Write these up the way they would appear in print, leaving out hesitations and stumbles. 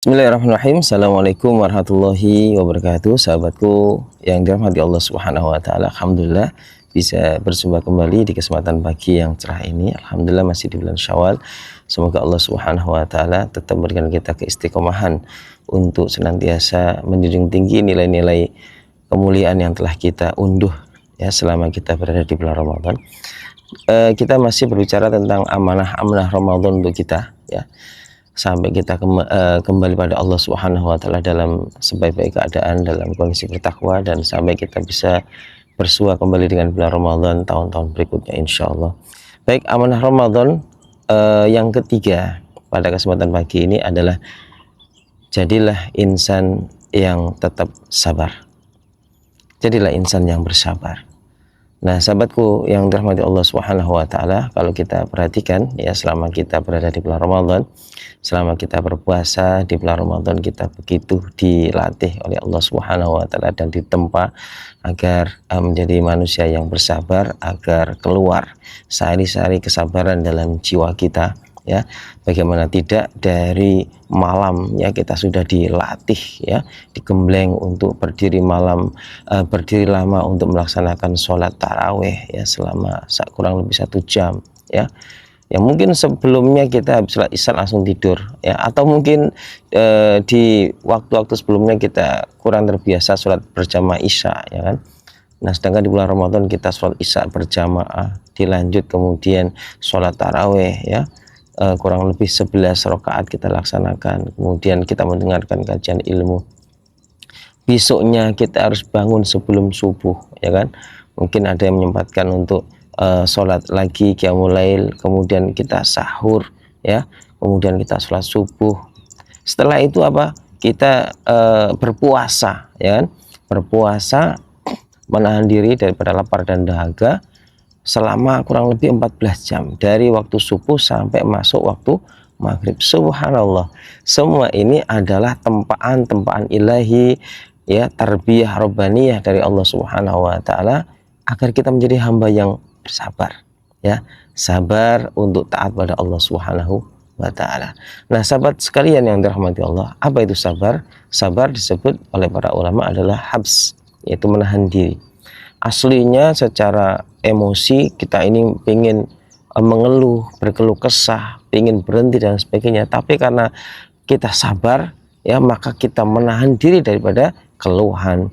Bismillahirrahmanirrahim. Assalamualaikum warahmatullahi wabarakatuh. Sahabatku yang dirahmati Allah Subhanahu wa taala. Alhamdulillah bisa berjumpa kembali di kesempatan pagi yang cerah ini. Alhamdulillah masih di bulan Syawal. Semoga Allah Subhanahu wa taala tetap memberikan kita keistiqomahan untuk senantiasa menjunjung tinggi nilai-nilai kemuliaan yang telah kita unduh ya selama kita berada di bulan Ramadan. Kita masih berbicara tentang amanah-amanah Ramadan untuk kita ya, sampai kita kembali pada Allah Subhanahu wa taala dalam sebaik-baik keadaan, dalam kondisi bertakwa, dan sampai kita bisa bersua kembali dengan bulan Ramadan tahun-tahun berikutnya insyaallah. Baik, amanah Ramadan yang ketiga pada kesempatan pagi ini adalah jadilah insan yang tetap sabar. Jadilah insan yang bersabar. Nah, sahabatku yang dirahmati Allah Subhanahu wa taala, kalau kita perhatikan ya, selama kita berada di bulan Ramadan, selama kita berpuasa di bulan Ramadan, kita begitu dilatih oleh Allah Subhanahu wa taala dan ditempa agar menjadi manusia yang bersabar, agar keluar sehari-hari kesabaran dalam jiwa kita ya. Bagaimana tidak, dari malam ya kita sudah dilatih ya, digembleng untuk berdiri malam, berdiri lama untuk melaksanakan sholat taraweh ya selama kurang lebih 1 jam ya. Ya mungkin sebelumnya kita sholat isya langsung tidur ya, atau mungkin di waktu-waktu sebelumnya kita kurang terbiasa sholat berjamaah isya ya kan. Nah, sedangkan di bulan Ramadan kita sholat isya berjamaah, dilanjut kemudian sholat taraweh ya, kurang lebih 11 rakaat kita laksanakan, kemudian kita mendengarkan kajian ilmu. Besoknya kita harus bangun sebelum subuh ya kan. Mungkin ada yang menyempatkan untuk sholat lagi qiyamul lail, kemudian kita sahur ya, kemudian kita sholat subuh. Setelah itu apa? Kita berpuasa ya kan? Berpuasa, menahan diri daripada lapar dan dahaga selama kurang lebih 14 jam, dari waktu subuh sampai masuk waktu maghrib. Subhanallah, semua ini adalah tempaan ilahi ya, tarbiyah rabbaniyah dari Allah Subhanahu wa taala agar kita menjadi hamba yang bersabar ya, sabar untuk taat pada Allah Subhanahu wa taala. Nah, sahabat sekalian yang dirahmati Allah, apa itu sabar? Sabar disebut oleh para ulama adalah habs, yaitu menahan diri. Aslinya secara emosi kita ini ingin mengeluh, berkeluh kesah, ingin berhenti dan sebagainya, tapi karena kita sabar ya, maka kita menahan diri daripada keluhan,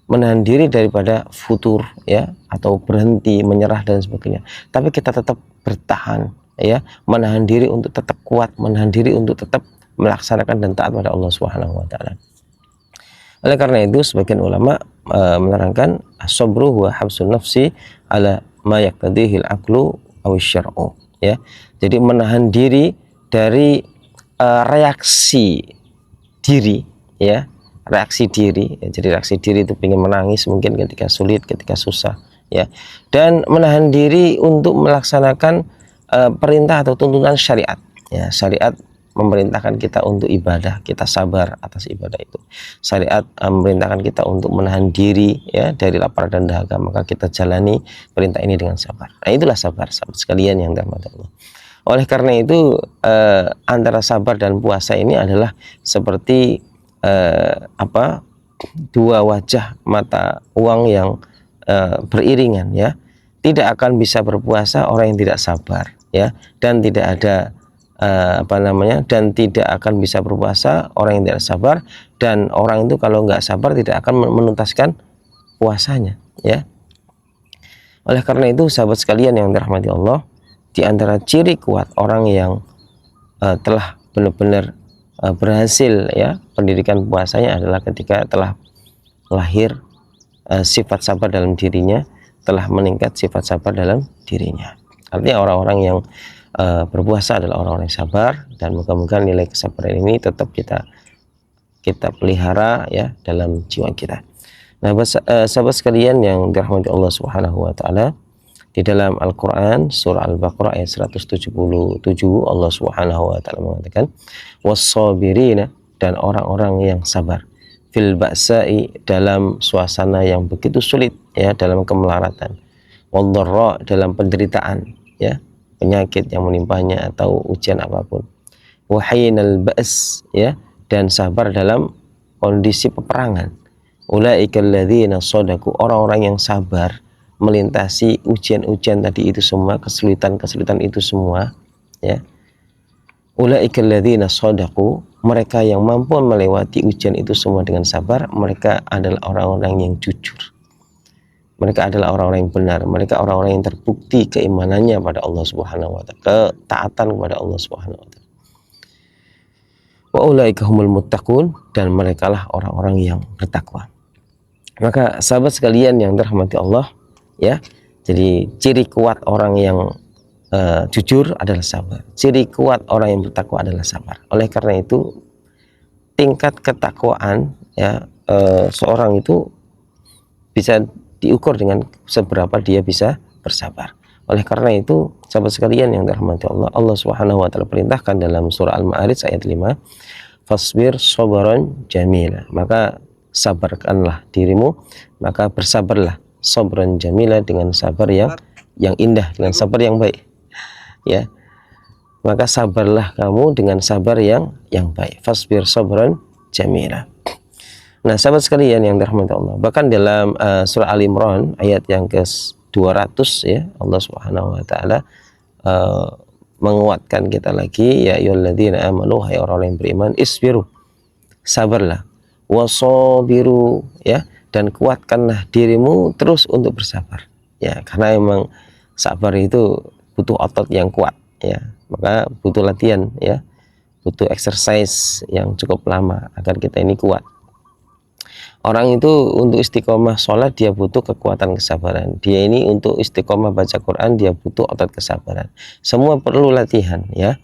menahan diri daripada futur ya, atau berhenti, menyerah dan sebagainya. Tapi kita tetap bertahan ya, menahan diri untuk tetap kuat, menahan diri untuk tetap melaksanakan dan taat pada Allah Subhanahu wa taala. Oleh karena itu sebagian ulama menerangkan as-sabru huwa habsun nafsi ala ma yaqtadihi al-aqlu aw syar'u ya. Jadi menahan diri dari reaksi diri ya, reaksi diri ya. Jadi reaksi diri itu ingin menangis mungkin ketika sulit, ketika susah ya, dan menahan diri untuk melaksanakan perintah atau tuntunan syariat ya. Syariat memerintahkan kita untuk ibadah, kita sabar atas ibadah itu. Syariat memerintahkan kita untuk menahan diri ya dari lapar dan dahaga, maka kita jalani perintah ini dengan sabar. Nah, itulah sabar, sahabat sekalian yang dirahmati Allah. Oleh karena itu antara sabar dan puasa ini adalah seperti dua wajah mata uang yang beriringan ya. Tidak akan bisa berpuasa orang yang tidak sabar ya, dan tidak ada dan tidak akan bisa berpuasa orang yang tidak sabar, dan orang itu kalau nggak sabar tidak akan menuntaskan puasanya ya. Oleh karena itu sahabat sekalian yang dirahmati Allah, di antara ciri kuat orang yang telah benar-benar berhasil ya pendidikan puasanya adalah ketika telah lahir sifat sabar dalam dirinya, telah meningkat sifat sabar dalam dirinya. Artinya orang-orang yang berpuasa adalah orang-orang yang sabar, dan moga-moga nilai kesabaran ini tetap kita pelihara ya dalam jiwa kita. Nah, sahabat sekalian yang dirahmati Allah Subhanahu wa taala, di dalam Al-Qur'an surah Al-Baqarah ayat 177 Allah Subhanahu wa taala mengatakan was-sabirina, dan orang-orang yang sabar, fil ba'sa'i, dalam suasana yang begitu sulit ya, dalam kemelaratan, wad-dharra, dalam penderitaan ya, penyakit yang menimpanya atau ujian apapun, wahinal ba's ya, dan sabar dalam kondisi peperangan. Ulaikal ladzina shadaku, orang-orang yang sabar melintasi ujian-ujian tadi itu semua, kesulitan-kesulitan itu semua, ya. Ulaikal ladzina shadaku, mereka yang mampu melewati ujian itu semua dengan sabar, mereka adalah orang-orang yang jujur. Mereka adalah orang-orang yang benar, mereka orang-orang yang terbukti keimanannya pada Allah Subhanahu wa taala, ketaatan kepada Allah Subhanahu wa taala. Wa ulaika humul muttaqun, dan merekalah orang-orang yang bertakwa. Maka sahabat sekalian yang dirahmati Allah, ya. Jadi ciri kuat orang yang jujur adalah sabar. Ciri kuat orang yang bertakwa adalah sabar. Oleh karena itu tingkat ketakwaan, ya, seorang itu bisa diukur dengan seberapa dia bisa bersabar. Oleh karena itu, sahabat sekalian yang dirahmati Allah, Allah Subhanahu wa taala perintahkan dalam surah Al-Ma'arij ayat 5, fasbir sabran jamila, maka sabarkanlah dirimu, maka bersabarlah sabran jamila, dengan sabar yang indah, dengan sabar yang baik. Ya. Maka sabarlah kamu dengan sabar yang baik. Fasbir sabran jamila. Nah, sahabat sekalian yang dirahmati Allah, bahkan dalam surah Al Imran ayat yang ke-200, ya, Allah Subhanahu wa taala menguatkan kita lagi, ya ayyuhalladzina amanu, hai orang yang beriman, isbiru, sabarlah, wasabiru, ya, dan kuatkanlah dirimu terus untuk bersabar. Ya, karena memang sabar itu butuh otot yang kuat, ya. Maka butuh latihan, ya. Butuh exercise yang cukup lama agar kita ini kuat. Orang itu untuk istiqomah sholat dia butuh kekuatan kesabaran. Dia ini untuk istiqomah baca Quran dia butuh otot kesabaran. Semua perlu latihan, ya.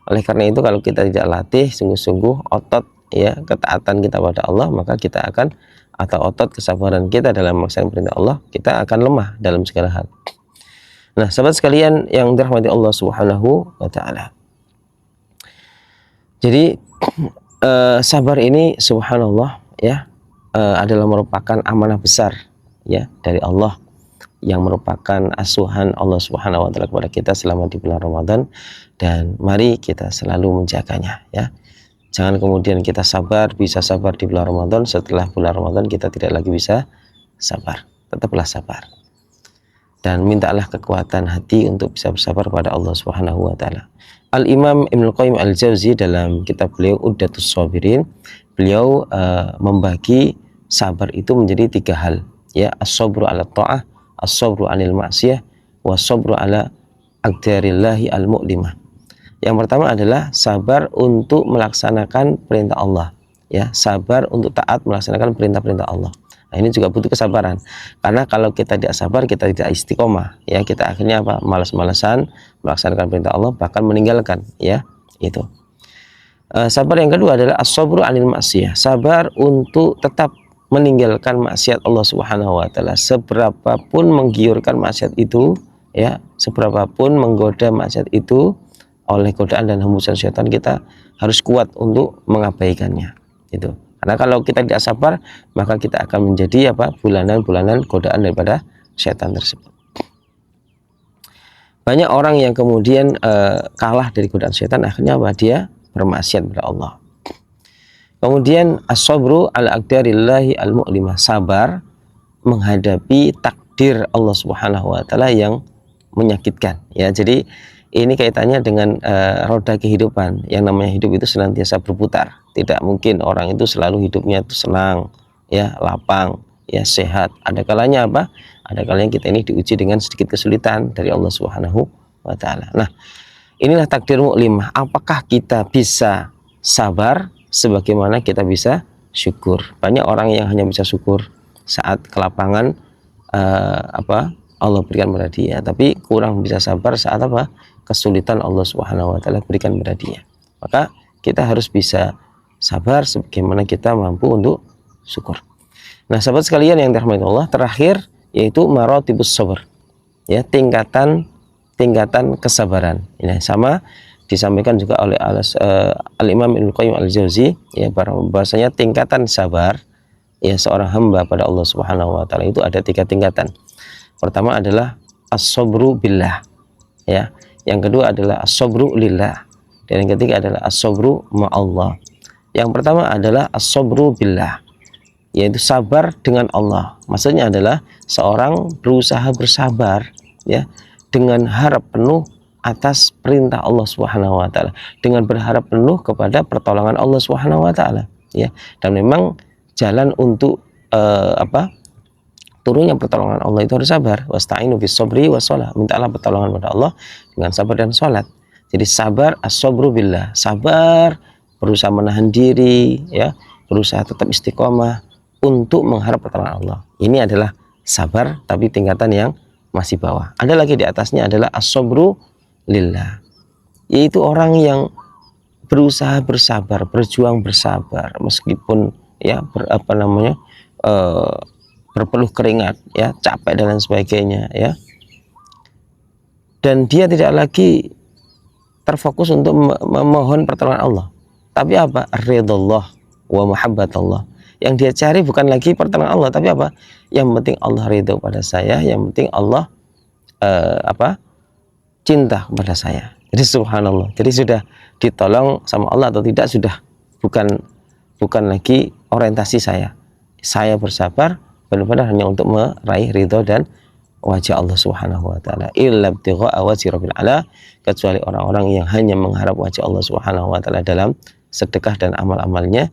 Oleh karena itu kalau kita tidak latih sungguh-sungguh otot, ya, ketaatan kita pada Allah, maka kita akan, atau otot kesabaran kita dalam melaksanakan perintah Allah, kita akan lemah dalam segala hal. Nah, sahabat sekalian yang dirahmati Allah Subhanahu wa taala. Jadi sabar ini subhanallah, ya, adalah merupakan amanah besar, ya, dari Allah, yang merupakan asuhan Allah Subhanahu wa taala kepada kita selama di bulan Ramadan, dan mari kita selalu menjaganya, ya. Jangan kemudian kita bisa sabar di bulan Ramadan, setelah bulan Ramadan kita tidak lagi bisa sabar. Tetaplah sabar. Dan mintalah kekuatan hati untuk bisa bersabar kepada Allah Subhanahu wa taala. Al-Imam Ibnu Qayyim Al-Jauzi dalam kitab beliau Uddatus Shabirin, beliau membagi sabar itu menjadi 3 hal, ya, as-sabru 'ala ta'ah, as-sabru 'anil ma'siyah, was-sabru 'ala aqdarillahi al-mu'limah. Yang pertama adalah sabar untuk melaksanakan perintah Allah, ya, sabar untuk taat melaksanakan perintah-perintah Allah. Nah, ini juga butuh kesabaran, karena kalau kita tidak sabar kita tidak istiqomah, ya, kita akhirnya apa, malas-malasan melaksanakan perintah Allah, bahkan meninggalkan, ya, itu. Sabar yang kedua adalah as-sabru 'anil ma'siyah, sabar untuk tetap meninggalkan maksiat Allah Subhanahu wa taala. Seberapapun menggiurkan maksiat itu, ya, seberapapun menggoda maksiat itu oleh godaan dan hembusan syaitan, kita harus kuat untuk mengabaikannya, itu. Karena kalau kita tidak sabar, maka kita akan menjadi apa, bulanan-bulanan godaan daripada syaitan tersebut. Banyak orang yang kemudian kalah dari godaan syaitan, akhirnya apa, dia bermaksiat kepada Allah. Kemudian as-sabru ala aqdarillahi al-mu'limah, sabar menghadapi takdir Allah Subhanahu wa taala yang menyakitkan, ya. Jadi ini kaitannya dengan roda kehidupan. Yang namanya hidup itu senantiasa berputar. Tidak mungkin orang itu selalu hidupnya itu senang, ya, lapang, ya, sehat. Ada kalanya apa? Ada kalanya kita ini diuji dengan sedikit kesulitan dari Allah Subhanahu wa taala. Nah, inilah takdir mu'limah. Apakah kita bisa sabar sebagaimana kita bisa syukur? Banyak orang yang hanya bisa syukur saat kelapangan Allah berikan pada dia, tapi kurang bisa sabar saat apa, kesulitan Allah Subhanahu wa taala berikan pada dia. Maka kita harus bisa sabar sebagaimana kita mampu untuk syukur. Nah, sahabat sekalian yang dirahmati Allah, terakhir yaitu maratibus sabr, ya, tingkatan kesabaran. Ini sama disampaikan juga oleh Al-Imam Ibnu Qayyim Al-Jauzi, ya, bahwasanya tingkatan sabar, ya, seorang hamba pada Allah Subhanahu wa taala itu ada 3 tingkatan. Pertama adalah as-sabru billah, ya. Yang kedua adalah as-sabru lillah, dan yang ketiga adalah as-sabru ma'allah. Yang pertama adalah as-sabru billah, yaitu sabar dengan Allah. Maksudnya adalah seorang berusaha bersabar ya dengan harap penuh atas perintah Allah Subhanahu wa taala, dengan berharap penuh kepada pertolongan Allah Subhanahu wa taala ya. Dan memang jalan untuk turunnya pertolongan Allah itu harus sabar. Wasta'inu bis sabri wassalah, mintalah pertolongan pada Allah dengan sabar dan salat. Jadi sabar, as-sabru billah, sabar, berusaha menahan diri ya, berusaha tetap istiqomah untuk mengharap pertolongan Allah. Ini adalah sabar tapi tingkatan yang masih bawah. Ada lagi di atasnya adalah as-sabru lillah, yaitu orang yang berusaha bersabar, berjuang bersabar meskipun ya berpeluh keringat ya, capek dan lain sebagainya ya. Dan dia tidak lagi terfokus untuk memohon pertolongan Allah, tapi apa? Ridallah wa muhabbatullah. Yang dia cari bukan lagi pertolongan Allah, tapi apa? Yang penting Allah ridho pada saya, yang penting Allah cinta kepada saya. Jadi subhanallah. Jadi sudah ditolong sama Allah atau tidak sudah bukan lagi orientasi saya. Saya bersabar benar-benar hanya untuk meraih ridho dan wajah Allah Subhanahu wa taala. Illa ibtigha'a wajhi rabbil ala, kecuali orang-orang yang hanya mengharap wajah Allah Subhanahu wa taala dalam sedekah dan amal-amalnya,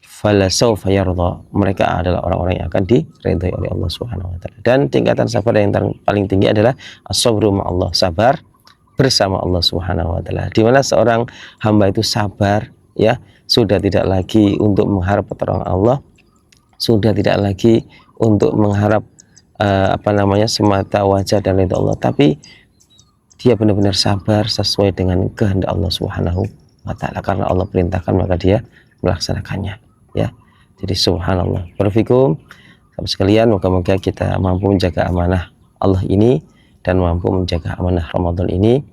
fala sawfa yardha, mereka adalah orang-orang yang akan diridhai oleh Allah Subhanahu wa taala. Dan tingkatan sabar yang paling tinggi adalah as-sabru ma'allah, sabar bersama Allah Subhanahu wa taala. Di mana seorang hamba itu sabar ya, sudah tidak lagi untuk mengharap pertolongan Allah, sudah tidak lagi untuk mengharap semata wajah dan ridha Allah, tapi dia benar-benar sabar sesuai dengan kehendak Allah Subhanahu wa taala. Karena Allah perintahkan maka dia melaksanakannya ya. Jadi subhanallah. Barakallahu sahabat sekalian, moga-moga kita mampu menjaga amanah Allah ini dan mampu menjaga amanah Ramadan ini,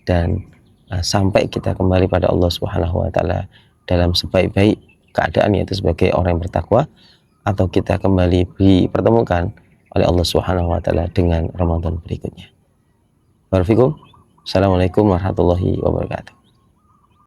dan sampai kita kembali pada Allah Subhanahu wa taala dalam sebaik-baik keadaan, yaitu sebagai orang yang bertakwa, atau kita kembali dipertemukan oleh Allah Subhanahu wa taala dengan Ramadan berikutnya. Barakallahu. Assalamualaikum warahmatullahi wabarakatuh.